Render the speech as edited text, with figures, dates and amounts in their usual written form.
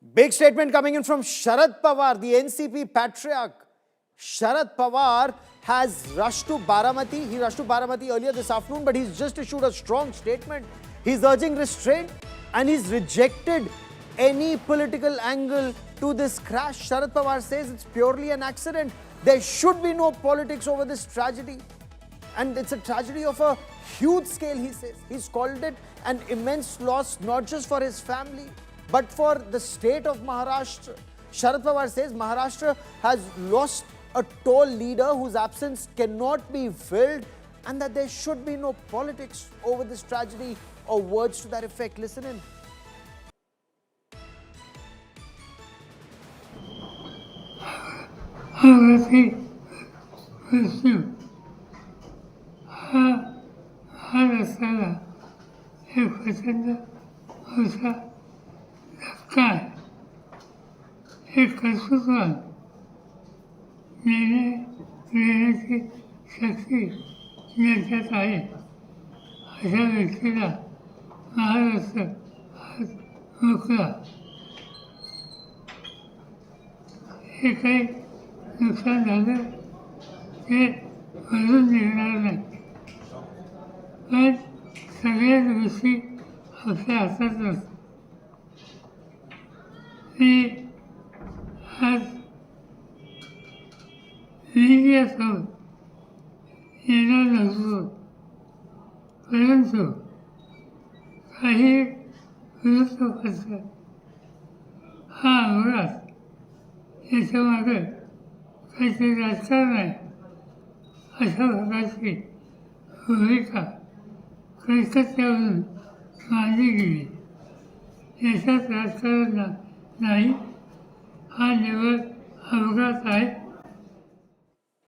Big statement coming in from Sharad Pawar, the NCP patriarch. Sharad Pawar has rushed to Baramati. He rushed to Baramati earlier this afternoon, but he's just issued a strong statement. He's urging restraint and he's rejected any political angle to this crash. Sharad Pawar says it's purely an accident. There should be no politics over this tragedy. And it's a tragedy of a huge scale, he says. He's called it an immense loss, not just for his family, but for the state of Maharashtra. Sharad Pawar says Maharashtra has lost a tall leader whose absence cannot be filled, and that there should be no politics over this tragedy, or words to that effect. Listen in. हा रस्त्याला एक प्रचंड असा धक्का आहे. हे कर्तृत्वान नेण्याची शक्ती ज्याच्यात आहे अशा व्यक्तीला महाराष्ट्र आज मोकळा. हे काही नुकसान झालं ते भरून निघणार नाही, पण सगळ्याच गोष्टी आपल्या हातात नसतात. मी आज मीडियासोबत येणार नसतो, परंतु काही विरुद्ध पक्षात हा अपघात याच्यामागे काहीतरी राजकारण आहे अशा प्रकारची भूमिका कलकत्त्यावरून मांडली गेली. याच्यात राजकारण नाही, हा निवड अपघात आहे.